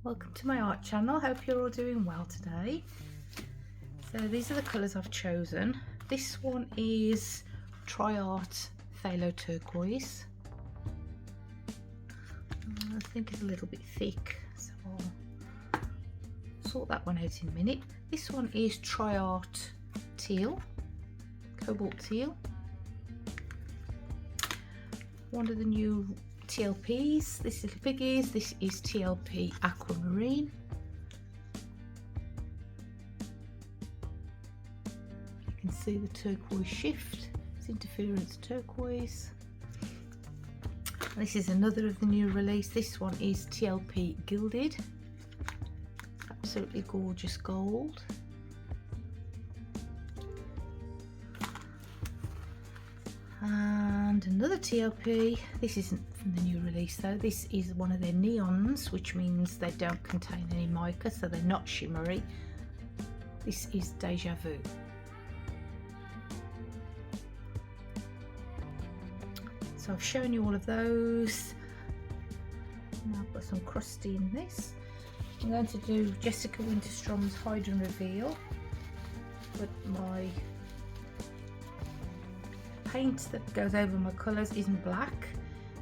Welcome to my art channel. Hope you're all doing well today. So these are the colours I've chosen. This one is Triart Phthalo Turquoise. I think it's a little bit thick, so I'll sort that one out in a minute. This one is Triart Teal, Cobalt Teal. One of the new TLPs, this little piggies, this is TLP Aquamarine. You can see the turquoise shift, it's interference turquoise. This is another of the new release. This one is TLP Gilded, absolutely gorgeous gold. And another TLP, this isn't from the new release though, this is one of their neons, which means they don't contain any mica, so they're not shimmery. This is Deja Vu. So I've shown you all of those. Now I've got some crusty in this. I'm going to do Jessica Winterstrom's Hide and Reveal, but my paint that goes over my colours isn't black.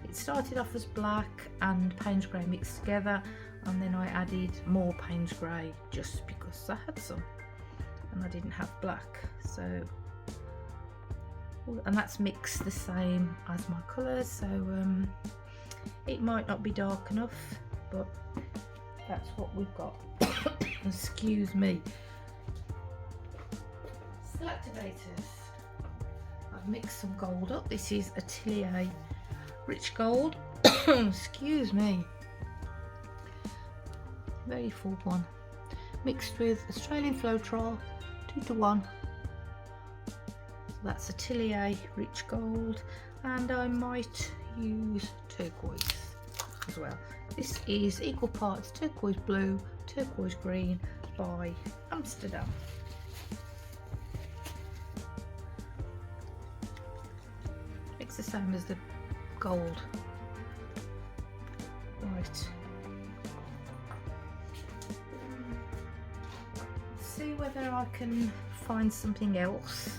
It started off as black and Paynes Grey mixed together, and then I added more Paynes Grey just because I had some and I didn't have black. So, and that's mixed the same as my colours, so it might not be dark enough, but that's what we've got. Excuse me. Still activators. I've mixed some gold up. This is Atelier Rich Gold. Excuse me. Very full one. Mixed with Australian Floetrol 2:1. So that's Atelier Rich Gold, and I might use turquoise as well. This is equal parts turquoise blue, turquoise green by Amsterdam. It's the same as the gold. Right. Let's see whether I can find something else.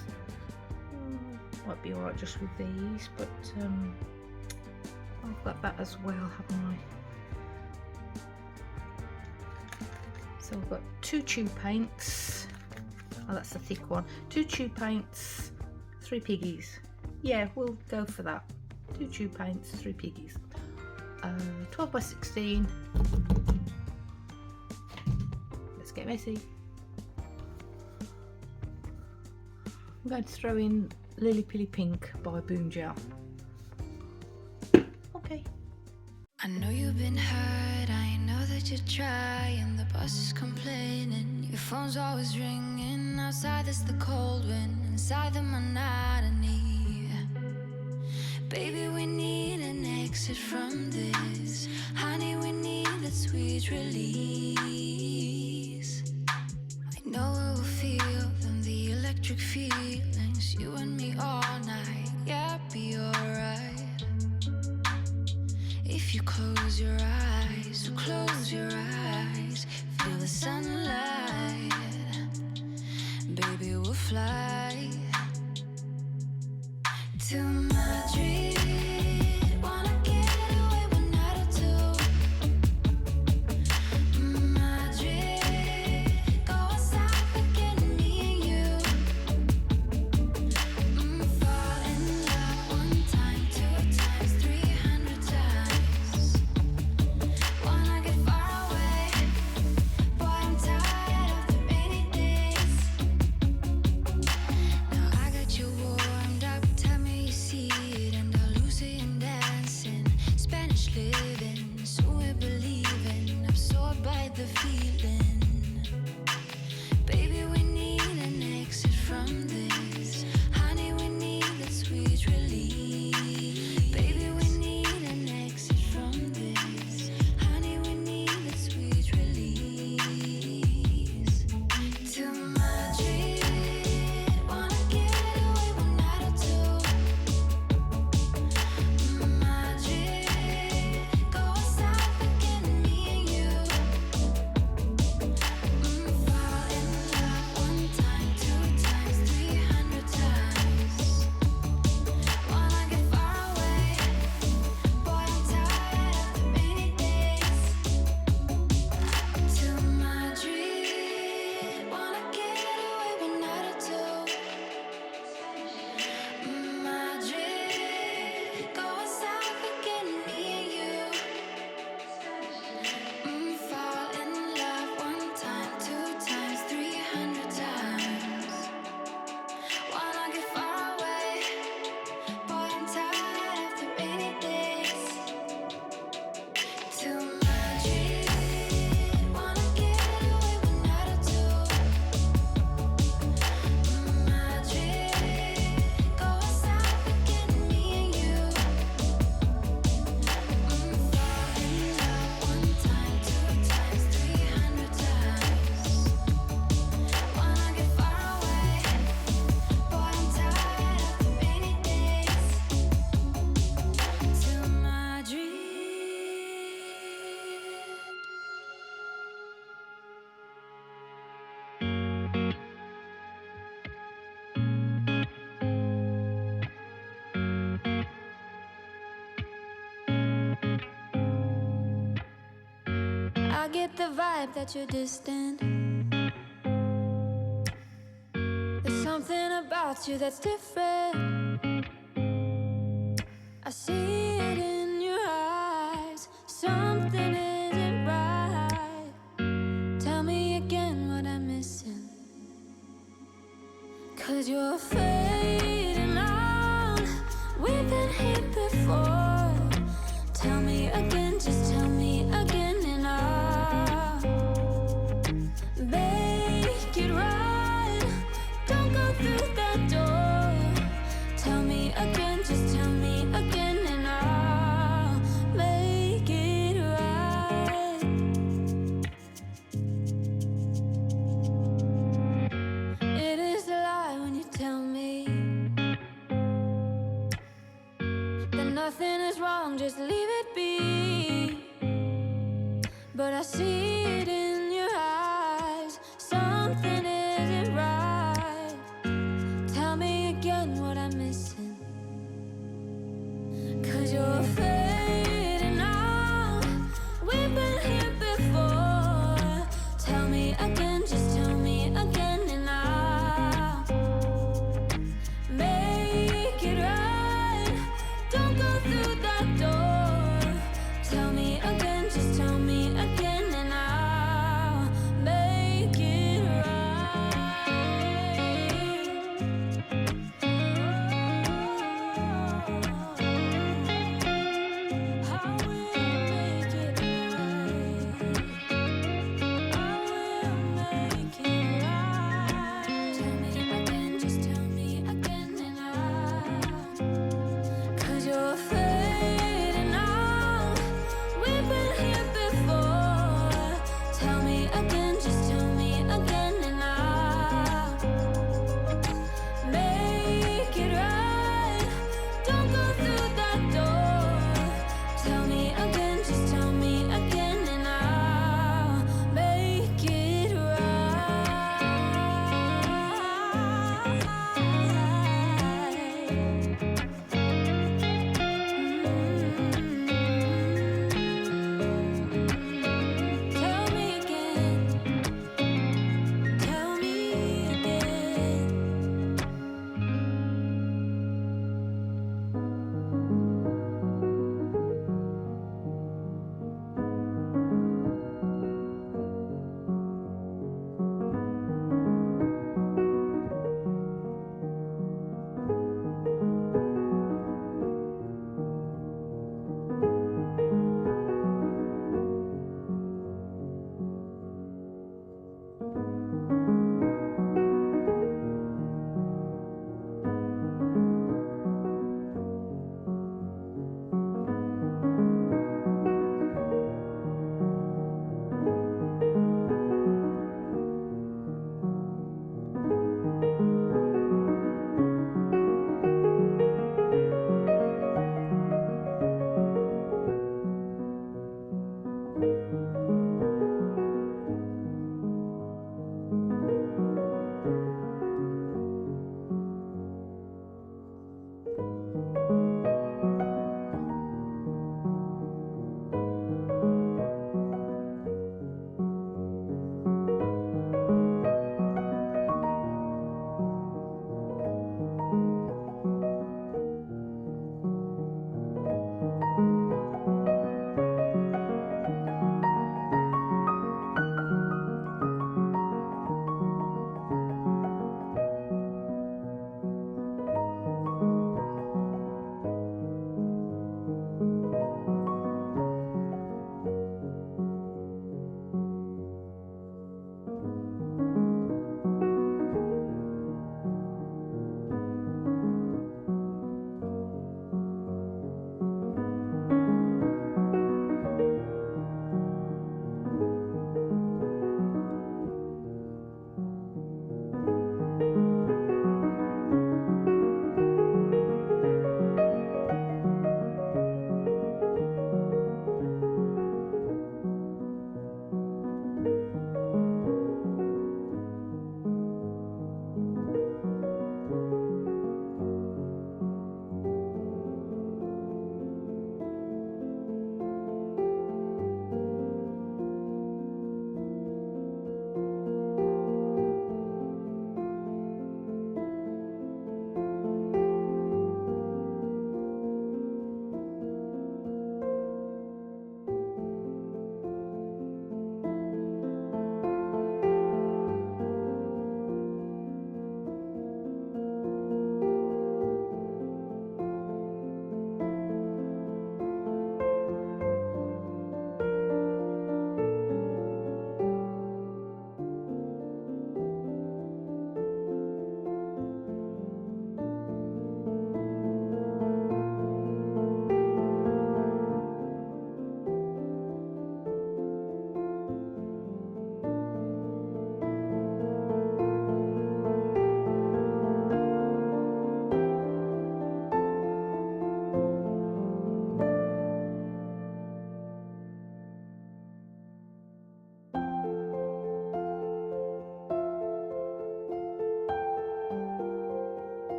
Might be alright just with these, but I've got that as well, haven't I? So I've got 2 tube paints. Oh, that's the thick one. 2 tube paints, 3 piggies. Yeah, we'll go for that. 2 tube paints, 3 piggies. 12 by 16. Let's get messy. I'm going to throw in Lily Pilly Pink by Boom Gel. Okay. I know you've been hurt, I know that you're trying. The boss is complaining, your phone's always ringing. Outside there's the cold wind, inside the monotony. Baby, we need an exit from this. Honey, we need that sweet release. I know it will feel them, the electric feelings. You and me all night, yeah, be alright. If you close your eyes, so close your eyes. Feel the sunlight. Baby, we'll fly to Madrid. Wanna get away one night or two. Madrid, go outside, forget me and you. Fall in love 1 time, 2 times, 300 times. Wanna get far away, boy, I'm tired of the rainy days. Now I got you warmed up, tell me you see it, and I'll get the vibe that you're distant. There's something about you that's different. I see it in your eyes. Something isn't right. Tell me again what I'm missing. 'Cause you're fading out. We've been here before. Tell me again, just tell me again, and I'll make it right. Don't go through that door. Tell me again, just tell me again, and I'll make it right. It is a lie when you tell me that nothing is wrong, just leave it be. But I see it in